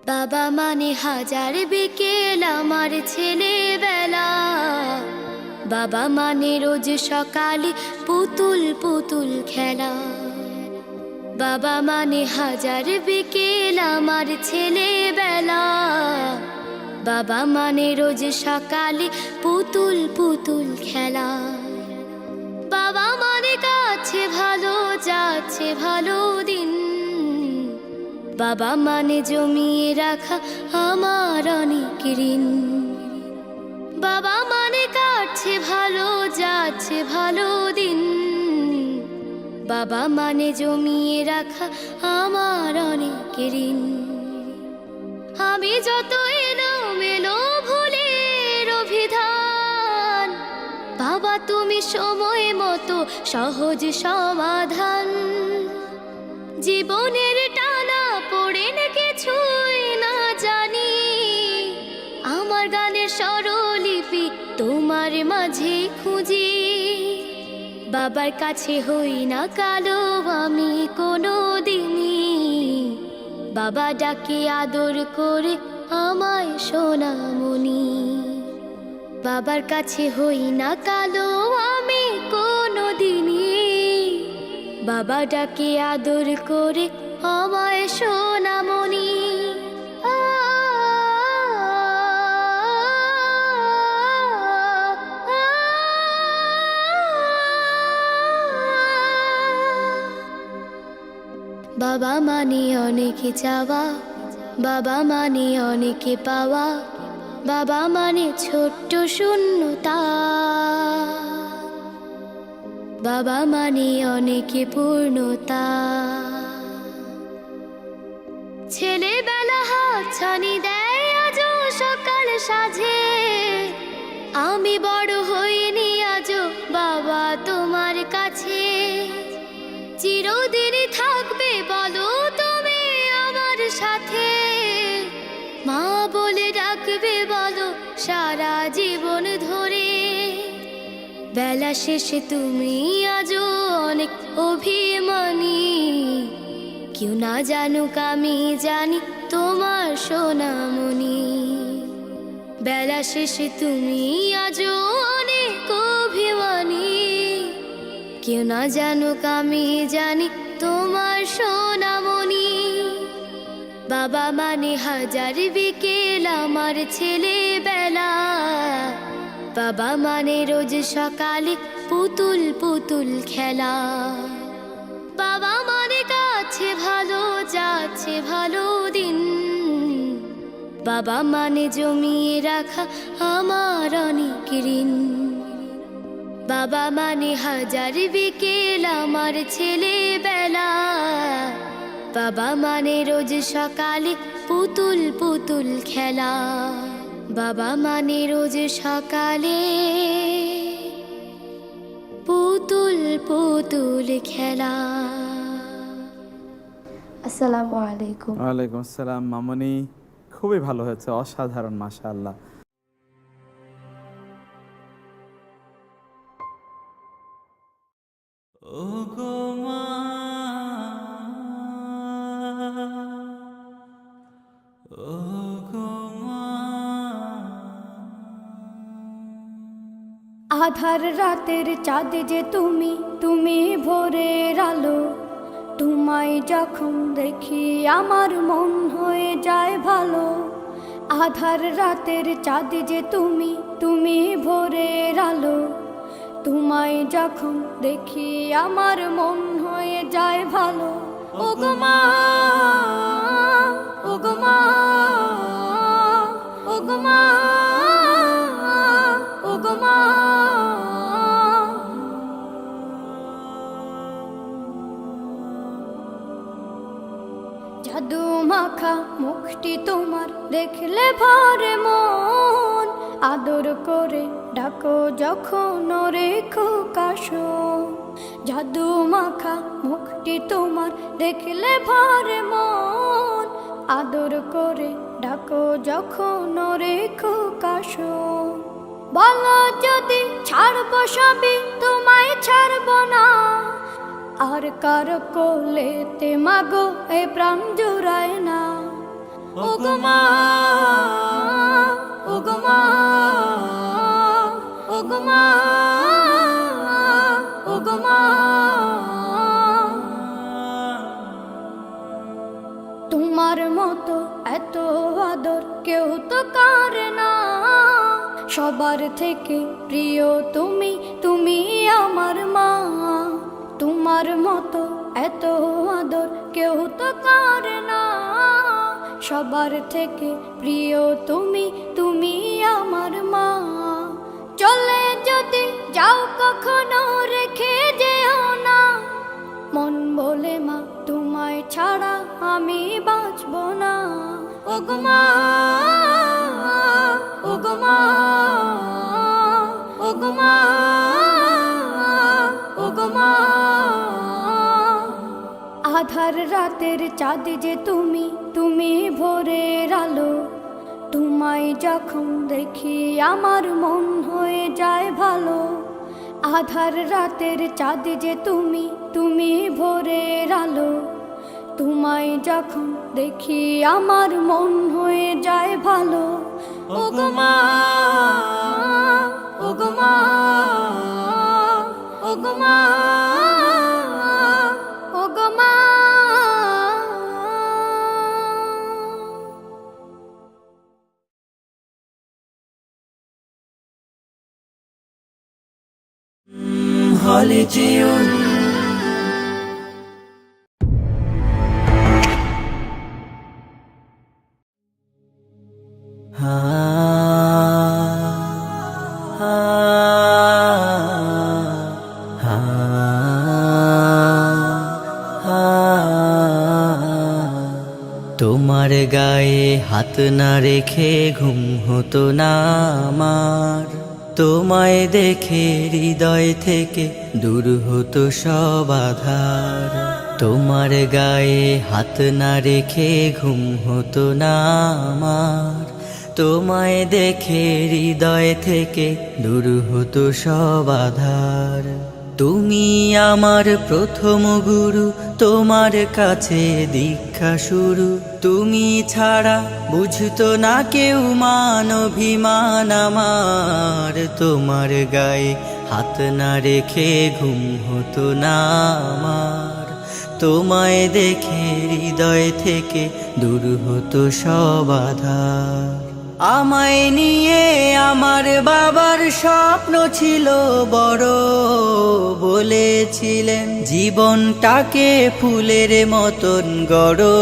বাবা মানে হাজার বিকেল আমার ছেলেবেলা, বাবা মানে রোজ সকালে পুতুল পুতুল খেলা। বাবা মানে হাজার বিকেল আমার ছেলেবেলা, বাবা মানে রোজ সকালে পুতুল পুতুল খেলা। বাবা মানে কাছে ভালো যাচ্ছে ভালো দিন, বাবা মানে জমিয়ে রাখা আমার অনেক ঋণ। বাবা মানে কাটছে ভালো যাচ্ছে ভালো দিন, বাবা মানে জমিয়ে রাখা আমার অনেক ঋণ। আমি যত এলোমেলো ভুলের অভিধান, বাবা তুমি সময় মতো সহজ সমাধান। জীবনের টানা পড়ে না কিছুই না জানি, আমার গানের স্বরলিপি তোমার মাঝে খুঁজি। বাবার কাছে হই না কালো আমি কোনো দিনই, বাবা ডাকে আদর করে আমায় সোনামণি। বাবার কাছে হই না কালো আমি কোনো দিনই, বাবা ডাকে আদর করে আমায় সোনামণি। বাবা মানে অনেক চাওয়া, বাবা মানে অনেক পাওয়া, বাবা মানে ছোট্ট শূন্যতা, বাবা মানে অনেক পূর্ণতা। ছেলেবেলা হাতছানি দেয় আজও সকাল সাজে, আমি বড় হইনি আজও বাবা তোমার কাছে। চিরদিনই থাকবে বলো তুমি আমার সাথে, মা বলে ডাকবে বলো সারা জীবন ধরে। বেলা শেষে তুমি আজও অনেক অভিমানী, কেউ না জানুক আমি জানি তোমার সোনামণি। বেলা শেষে তুমি আজও অনেক অভিমানী, কেউ না জানুক আমি জানি তোমার সোনামণি। বাবা মানে হাজার বিকেল আমার ছেলেবেলা, বাবা মানে রোজ সকালে পুতুল পুতুল খেলা। বাবা মানে কাছে ভালো যাচ্ছে ভালো দিন, বাবা মানে জমিয়ে রাখা আমার অনেক ঋণ। বাবা মানে হাজার বিকেল আমার ছেলেবেলা, বাবা মানে রোজ সকালে পুতুল পুতুল খেলা। বাবা মানে রোজ সকালে পুতুল পুতুল খেলা। আসসালামু আলাইকুম। ওয়ালাইকুম আসসালাম মামনি, খুবই ভালো হয়েছে, অসাধারণ, মাশাআল্লাহ। ও গো মা, ও গো মা। আধার রাতের চাঁদ যে তুমি, তুমি ভোরের আলো। তোমায় যখন দেখি আমার মন হয়ে যায় ভালো। আধার রাতের চাঁদ যে তুমি, তুমি ভোরের আলো। তোমায় যখন দেখি আমার মন হয়ে যায় ভালো। ও গো মা, ও গো মা, ও গো মা, ও গো মা। জাদু মাখা মুখটি তোমার দেখলে ভরে মন। আদর করে ডাকো যখন রেখো কাশো। জাদু মাখা মুখটি তোমার দেখলে ভরে মন। আদর করে ডাকো যখন রেখো কাশো। বলো যদি ছাড়বো সবই তোমায় ছাড়বো না। আর কার কোলেতে মাগো এ প্রাণ জুড়ায় না। ওগো মা, ওগো মা, ওগো মা, ওগো মা। তোমার মতো এত আদর কেউ তো করে না, সবার থেকে প্রিয় তুমি, তুমি আমার মা। তোমার মতো এত আদর কেউ তো করে না, সবার থেকে প্রিয় তুমি, তুমি আমার মা। চলে যদি যাও কখনো রেখে যেও না, মন বলে মা তোমায় ছাড়া আমি বাঁচব না। ওগো মা, ওগো মা, ওগো মা, ওগো মা। আধার রাতের চাঁদ যে তুমি, তুমি ভোরের আলো। তোমায় যখন দেখি আমার মন হয়ে যায় ভালো। আধার রাতের চাঁদ যে তুমি, তুমি ভোরের আলো। তোমায় যখন দেখি আমার মন হয়ে যায় ভালো। ওগো মা, ওগো মা, ওগো মা, ওগো মা। হলে যেও তোমার গায়ে হাত না রেখে ঘুম হতো না আমার। তোমায় দেখে হৃদয় থেকে দূর হতো সব আধার। তোমার গায়ে হাত না রেখে ঘুম হতো না আমার। তোমায় দেখে হৃদয় থেকে দূর হতো সব আধার। তুমি আমার প্রথম গুরু, তোমার কাছে দীক্ষা শুরু। তুমি ছাড়া বুঝতো না কেউ মান অভিমান আমার। তোমার গায়ে হাত না রেখে ঘুম হতো না আমার। তোমায় দেখে হৃদয় থেকে দূর হতো সব আধার। আমায় নিয়ে আমার বাবার স্বপ্ন ছিল বড়, বলেছিলেন জীবনটাকে ফুলের মতন গড়ো।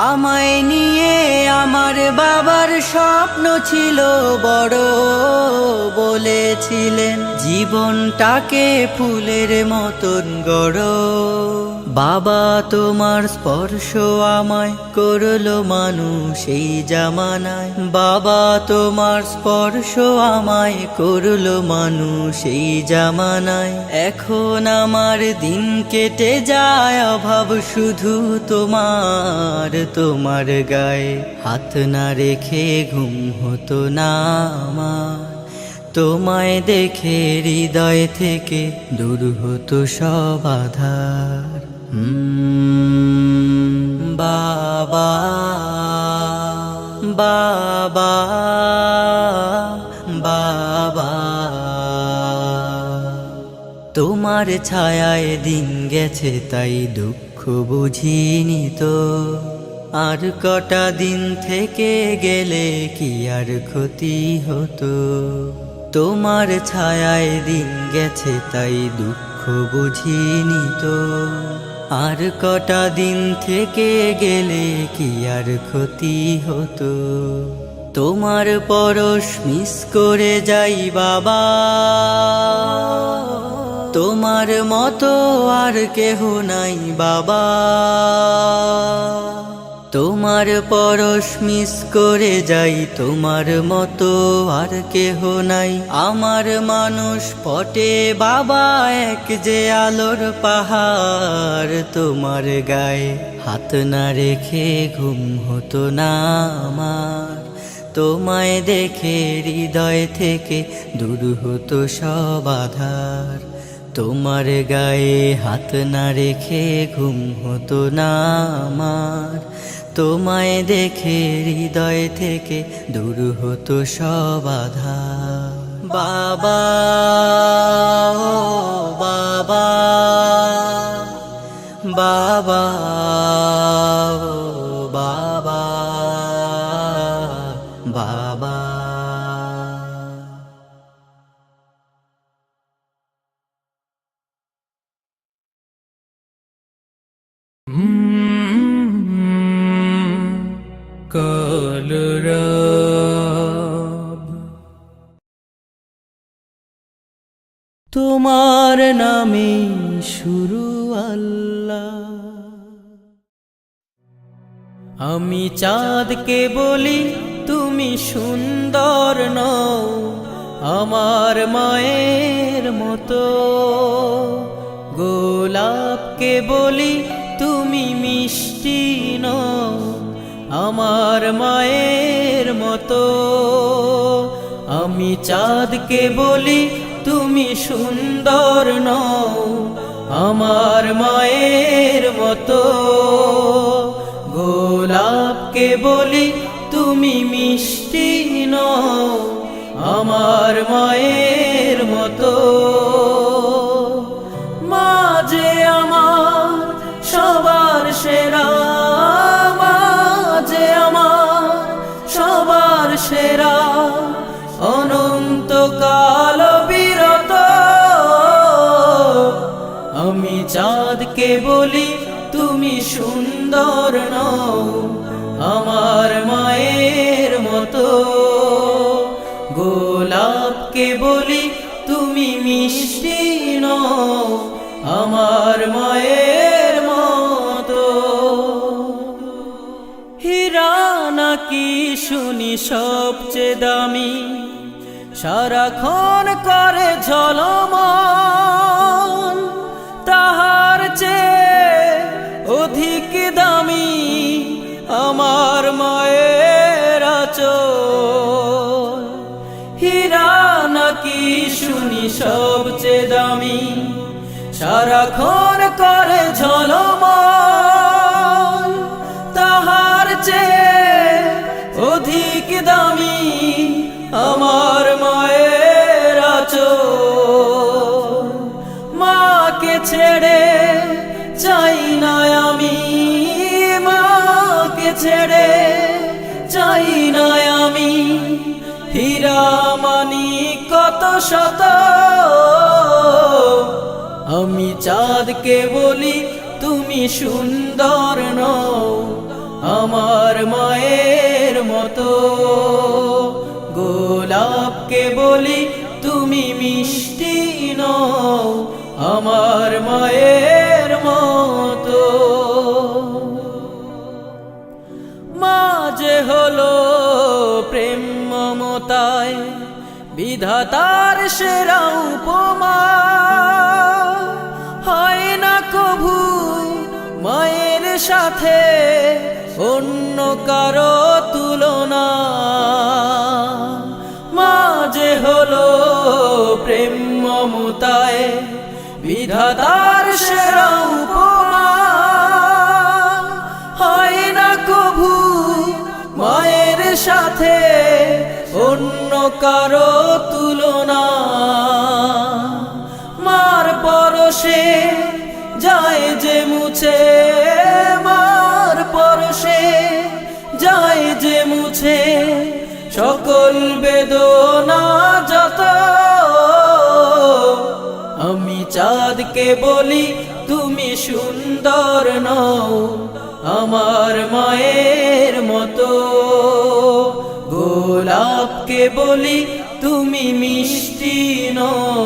আমায় নিয়ে আমার বাবার স্বপ্ন ছিল বড়, বলেছিলেন জীবনটাকে ফুলের মতন গড়ো। বাবা তোমার স্পর্শ আমায় করলো মানুষ এই জামানায়। বাবা তোমার স্পর্শ আমায় করলো মানুষ এই জামানায়। এখন আমার দিন কেটে যায় অভাব শুধু তোমার। তোমার গায়ে হাত না রেখে ঘুম হতো না আমার। তোমায় দেখে হৃদয় থেকে দূর হতো সব আধার। বাবা, বাবা, বাবা। তোমার ছায়ায় দিন গেছে তাই দুঃখ বুঝিনি তো। আর কটা দিন থেকে গেলে কি আর ক্ষতি হতো। তোমার ছায়ায় দিন গেছে তাই দুঃখ বুঝিনি তো। আর কটা দিন থেকে গেলে কি আর ক্ষতি হতো। তোমার পরশ মিস করে যাই বাবা। তোমার মতো আর কেহ নাই বাবা। তোমার পরশ মিস করে যাই, তোমার মতো আর কেহ নাই। আমার মানুষ পটে বাবা এক যে আলোর পাহাড়। তোমার গায়ে হাত না রেখে ঘুম হতো না আমার। তোমায় দেখে হৃদয় থেকে দূর হতো সব আধার। তোমার গায়ে হাত না রেখে ঘুম হতো না আমার। তোমায় দেখে হৃদয় থেকে দূর হতো সব বাধা। বাবা ও বাবা, বাবা ও বাবা, বাবা। তোমার নামে শুরু আল্লাহ। আমি চাঁদকে বলি তুমি সুন্দর নও, আমার মায়ের মতো। গোলাপকে বলি তুমি মিষ্টি নও, আমার মায়ের মতো। আমি চাঁদকে বলি তুমি সুন্দর নও, আমার মায়ের মতো। গোলাপকে বলি তুমি মিষ্টি নও, আমার মায়ের মতো। মা যে আমার সবার সেরা, মা যে আমার সবার সেরা, অনন্তকাল বিরত। আমি চাঁদকে বলি তুমি সুন্দর নও, আমার মায়ের মতো। গোলাপকে বলি তুমি মিষ্টি নও, আমার মায়ের মতো। হীরা নাকি শুনি সবচেয়ে দামি, সারাক্ষণ করে ঝলমল, তাহার চেয়ে অধিক দামি আমার মায়ের আঁচল। হীরা নাকি শুনি সবচেয়ে দামি, সারাক্ষণ করে ঝলমল, তাহার চেয়ে অধিক দামি আমার মায়ের আঁচল। মাকে ছেড়ে চাই না আমি, মাকে ছেড়ে চাই না আমি। হীরা মানি কত শত, আমি চাঁদকে বলি তুমি সুন্দর নও, আমার মায়ের মতো। গোলাপকে বলি তুমি মিষ্টি নও, আমার মায়ের মতো। মা যে হলো প্রেম মমতায় বিধাতার সেরা উপমা, হয় না কভু মায়ের সাথে অন্য কারো তুলনা। মা যে হলো প্রেম মমতায় বিধাতার সেরা উপমা, হয় না কভু মায়ের সাথে অন্য কারো তুলনা। মার পরশে যায় যে মুছে, মার পরশে যায় যে মুছে সকল বেদনা যত। আমি চাঁদকে বলি তুমি সুন্দর নও, আমার মায়ের মতো। গোলাপকে বলি তুমি মিষ্টি নও,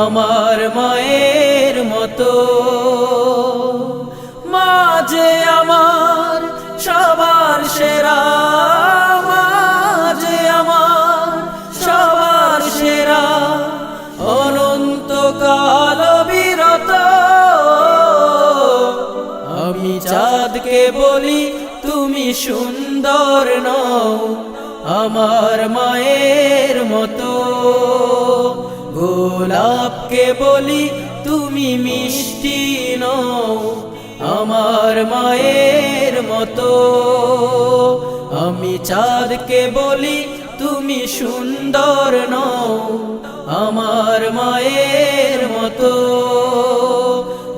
আমার মায়ের মতো। মা যে আমার সবার সেরা, মা যে আমার সবার সেরা, অনন্তকাল বিরত। আমি চাঁদকে বলি তুমি সুন্দর নও, আমার মায়ের মতো। গোলাপকে বলি তুমি মিষ্টি নও, আমার মায়ের মতো। আমি চাঁদকে বলি তুমি সুন্দর নও আমার মায়ের মতো।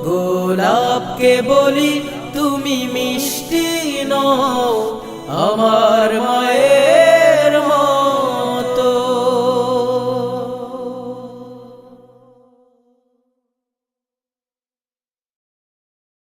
গোলাপকে বলি তুমি মিষ্টি নও আমার